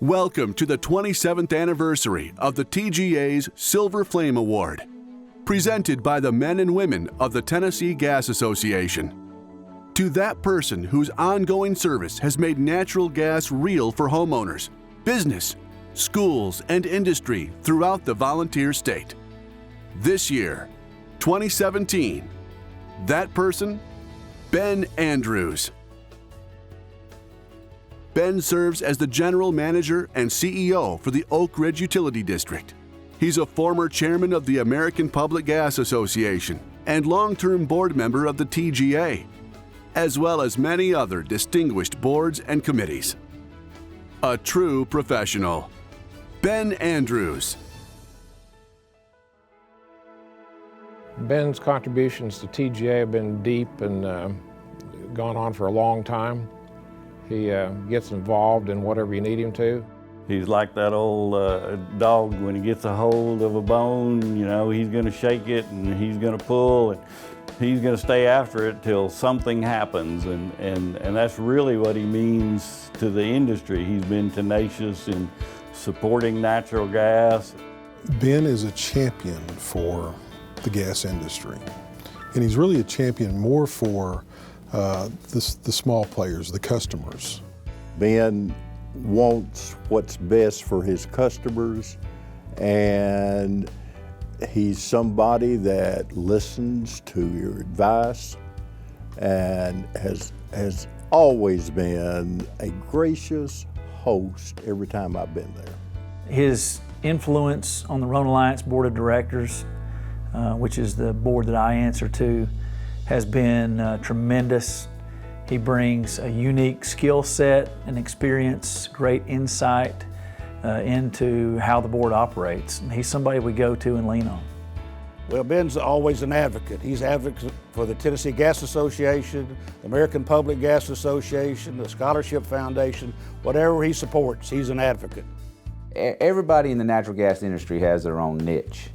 Welcome to the 27th anniversary of the TGA's Silver Flame Award, presented by the men and women of the Tennessee Gas Association. To that person whose ongoing service has made natural gas real for homeowners, business, schools, and industry throughout the volunteer state. This year, 2017, that person, Ben Andrews. Ben serves as the General Manager and CEO for the Oak Ridge Utility District. He's a former chairman of the American Public Gas Association and long-term board member of the TGA, as well as many other distinguished boards and committees. A true professional. Ben Andrews. Ben's contributions to TGA have been deep and gone on for a long time. He gets involved in whatever you need him to. He's like that old dog when he gets a hold of a bone, you know, he's gonna shake it and he's gonna pull and he's gonna stay after it till something happens, and that's really what he means to the industry. He's been tenacious in supporting natural gas. Ben is a champion for the gas industry, and he's really a champion more for the small players, the customers. Ben wants what's best for his customers, and he's somebody that listens to your advice and has always been a gracious host every time I've been there. His influence on the Rhone Alliance Board of Directors, which is the board that I answer to, has been tremendous. He brings a unique skill set and experience, great insight into how the board operates. And he's somebody we go to and lean on. Well, Ben's always an advocate. He's an advocate for the Tennessee Gas Association, the American Public Gas Association, the Scholarship Foundation, whatever he supports, he's an advocate. Everybody in the natural gas industry has their own niche.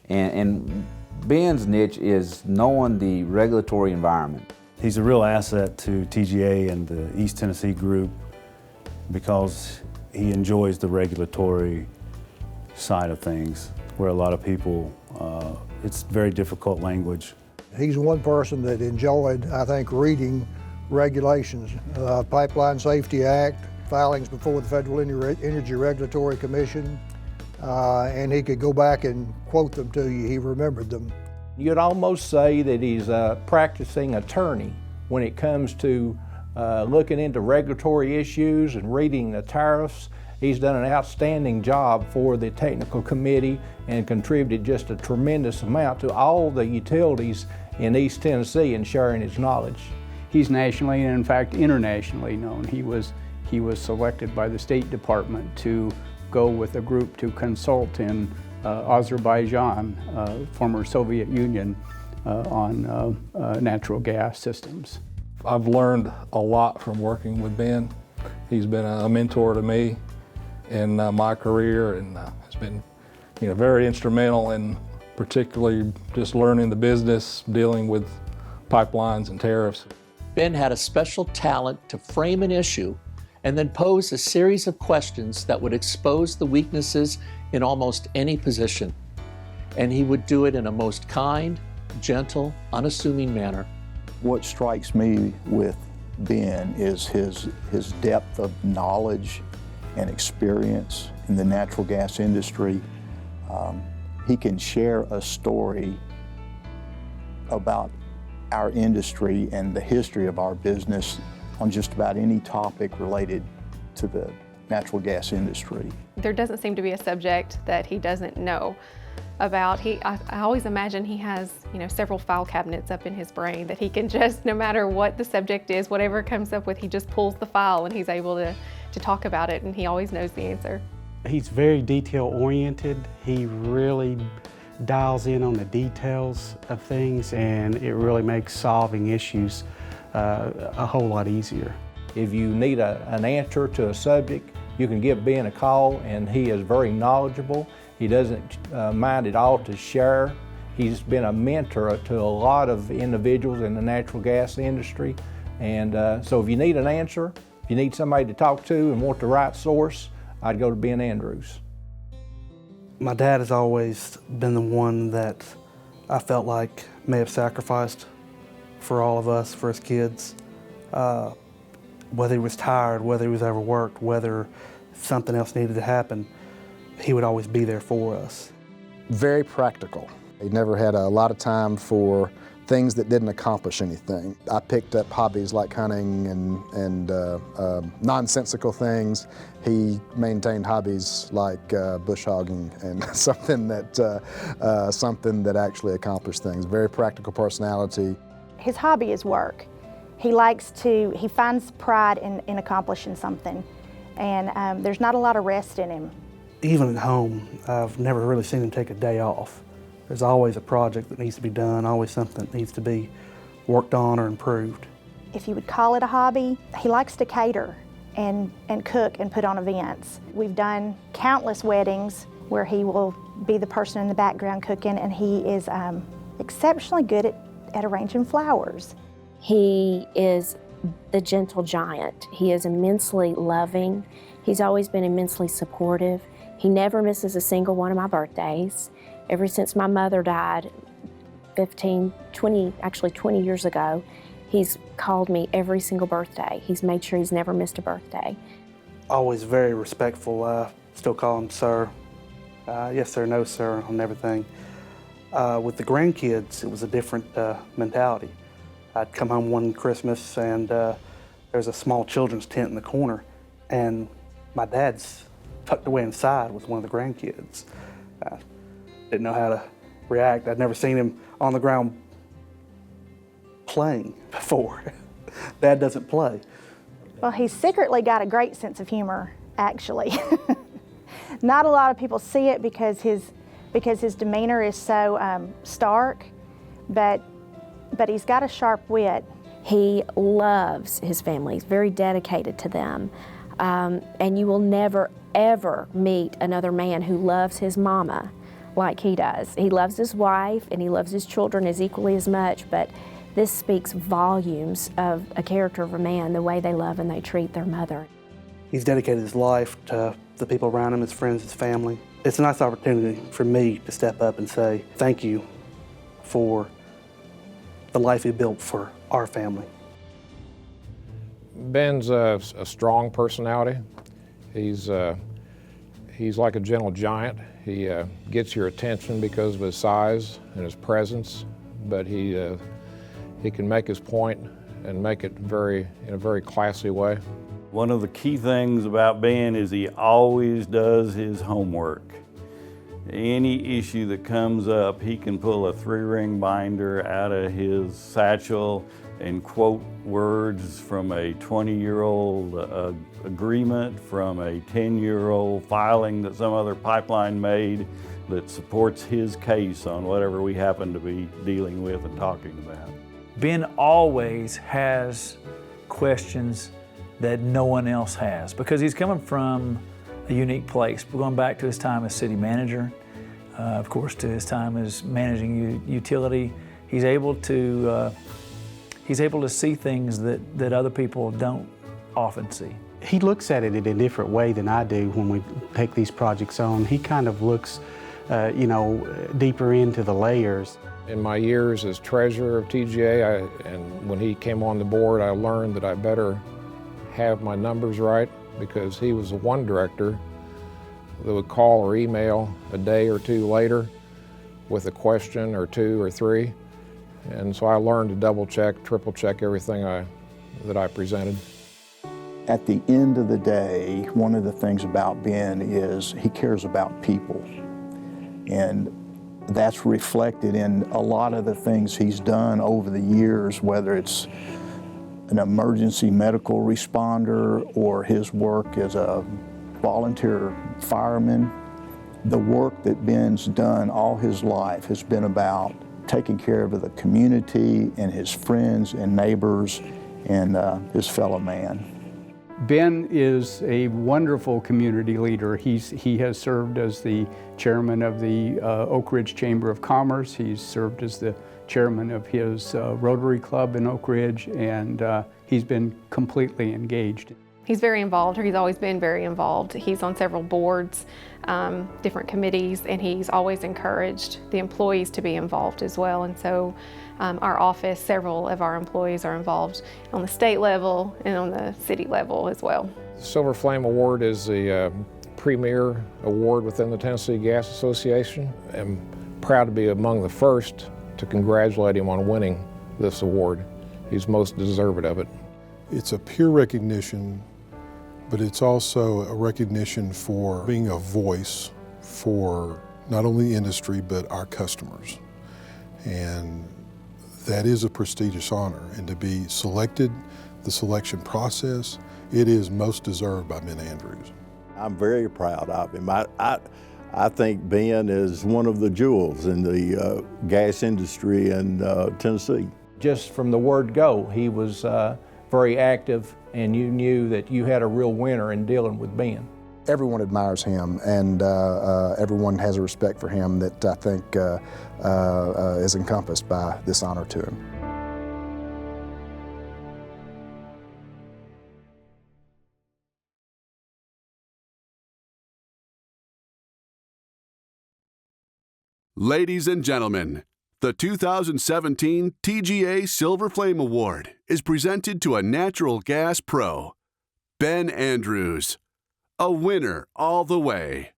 And Ben's niche is knowing the regulatory environment. He's a real asset to TGA and the East Tennessee group because he enjoys the regulatory side of things, where a lot of people, it's very difficult language. He's one person that enjoyed, I think, reading regulations, Pipeline Safety Act, filings before the Federal Energy Regulatory Commission, and he could go back and quote them to you. He remembered them. You'd almost say that he's a practicing attorney when it comes to looking into regulatory issues and reading the tariffs. He's done an outstanding job for the technical committee and contributed just a tremendous amount to all the utilities in East Tennessee in sharing his knowledge. He's nationally and in fact internationally known. He was selected by the State Department to go with a group to consult in Azerbaijan, former Soviet Union, on natural gas systems. I've learned a lot from working with Ben. He's been a mentor to me in my career, and has been, very instrumental in particularly just learning the business, dealing with pipelines and tariffs. Ben had a special talent to frame an issue and then pose a series of questions that would expose the weaknesses in almost any position. And he would do it in a most kind, gentle, unassuming manner. What strikes me with Ben is his depth of knowledge and experience in the natural gas industry. He can share a story about our industry and the history of our business on just about any topic related to the natural gas industry. There doesn't seem to be a subject that he doesn't know about. I always imagine he has, several file cabinets up in his brain that he can just, no matter what the subject is, whatever it comes up with, he just pulls the file and he's able to talk about it, and he always knows the answer. He's very detail-oriented. He really dials in on the details of things, and it really makes solving issues a whole lot easier. If you need an answer to a subject, you can give Ben a call, and he is very knowledgeable. He doesn't mind at all to share. He's been a mentor to a lot of individuals in the natural gas industry. And so if you need an answer, if you need somebody to talk to and want the right source, I'd go to Ben Andrews. My dad has always been the one that I felt like may have sacrificed for all of us, for his kids. Whether he was tired, whether he was overworked, whether something else needed to happen, he would always be there for us. Very practical. He never had a lot of time for things that didn't accomplish anything. I picked up hobbies like hunting and nonsensical things. He maintained hobbies like bush hogging and something that actually accomplished things. Very practical personality. His hobby is work. He finds pride in accomplishing something, and there's not a lot of rest in him. Even at home, I've never really seen him take a day off. There's always a project that needs to be done, always something that needs to be worked on or improved. If you would call it a hobby, he likes to cater and cook and put on events. We've done countless weddings where he will be the person in the background cooking, and he is exceptionally good at arranging flowers. He is the gentle giant. He is immensely loving. He's always been immensely supportive. He never misses a single one of my birthdays. Ever since my mother died 20 years ago, he's called me every single birthday. He's made sure he's never missed a birthday. Always very respectful. Still call him sir. Yes sir, no sir on everything. With the grandkids, it was a different mentality. I'd come home one Christmas and there's a small children's tent in the corner, and my dad's tucked away inside with one of the grandkids. Didn't know how to react. I'd never seen him on the ground playing before. Dad doesn't play. Well, he's secretly got a great sense of humor, actually. Not a lot of people see it because his demeanor is so stark, but he's got a sharp wit. He loves his family. He's very dedicated to them. And you will never, ever meet another man who loves his mama like he does. He loves his wife and he loves his children as equally as much, but this speaks volumes of a character of a man, the way they love and they treat their mother. He's dedicated his life to the people around him, his friends, his family. It's a nice opportunity for me to step up and say thank you for the life he built for our family. Ben's a strong personality. He's like a gentle giant. He gets your attention because of his size and his presence, but he can make his point and make it in a very classy way. One of the key things about Ben is he always does his homework. Any issue that comes up, he can pull a 3-ring binder out of his satchel and quote words from a 20-year-old agreement, from a 10-year-old filing that some other pipeline made that supports his case on whatever we happen to be dealing with and talking about. Ben always has questions that no one else has because he's coming from a unique place. We're going back to his time as city manager, of course, to his time as managing utility. He's able to see things that other people don't often see. He looks at it in a different way than I do when we take these projects on. He kind of looks, deeper into the layers. In my years as treasurer of TGA, and when he came on the board, I learned that I better have my numbers right, because he was the one director that would call or email a day or two later with a question or two or three. And so I learned to double check, triple check everything that I presented. At the end of the day, one of the things about Ben is he cares about people. And that's reflected in a lot of the things he's done over the years, whether it's an emergency medical responder or his work as a volunteer fireman. The work that Ben's done all his life has been about taking care of the community and his friends and neighbors and his fellow man. Ben is a wonderful community leader. He has served as the chairman of the Oak Ridge Chamber of Commerce. He's served as the chairman of his Rotary Club in Oak Ridge, and he's been completely engaged. He's very involved, or he's always been very involved. He's on several boards, different committees, and he's always encouraged the employees to be involved as well. And so our office, several of our employees are involved on the state level and on the city level as well. The Silver Flame Award is the premier award within the Tennessee Gas Association. I'm proud to be among the first to congratulate him on winning this award. He's most deserving of it. It's a peer recognition, but it's also a recognition for being a voice for not only the industry, but our customers. And that is a prestigious honor. And to be selected, the selection process, it is most deserved by Ben Andrews. I'm very proud of him. I think Ben is one of the jewels in the gas industry in Tennessee. Just from the word go, he was very active, and you knew that you had a real winner in dealing with Ben. Everyone admires him, and everyone has a respect for him that I think is encompassed by this honor to him. Ladies and gentlemen, the 2017 TGA Silver Flame Award is presented to a natural gas pro, Ben Andrews, a winner all the way.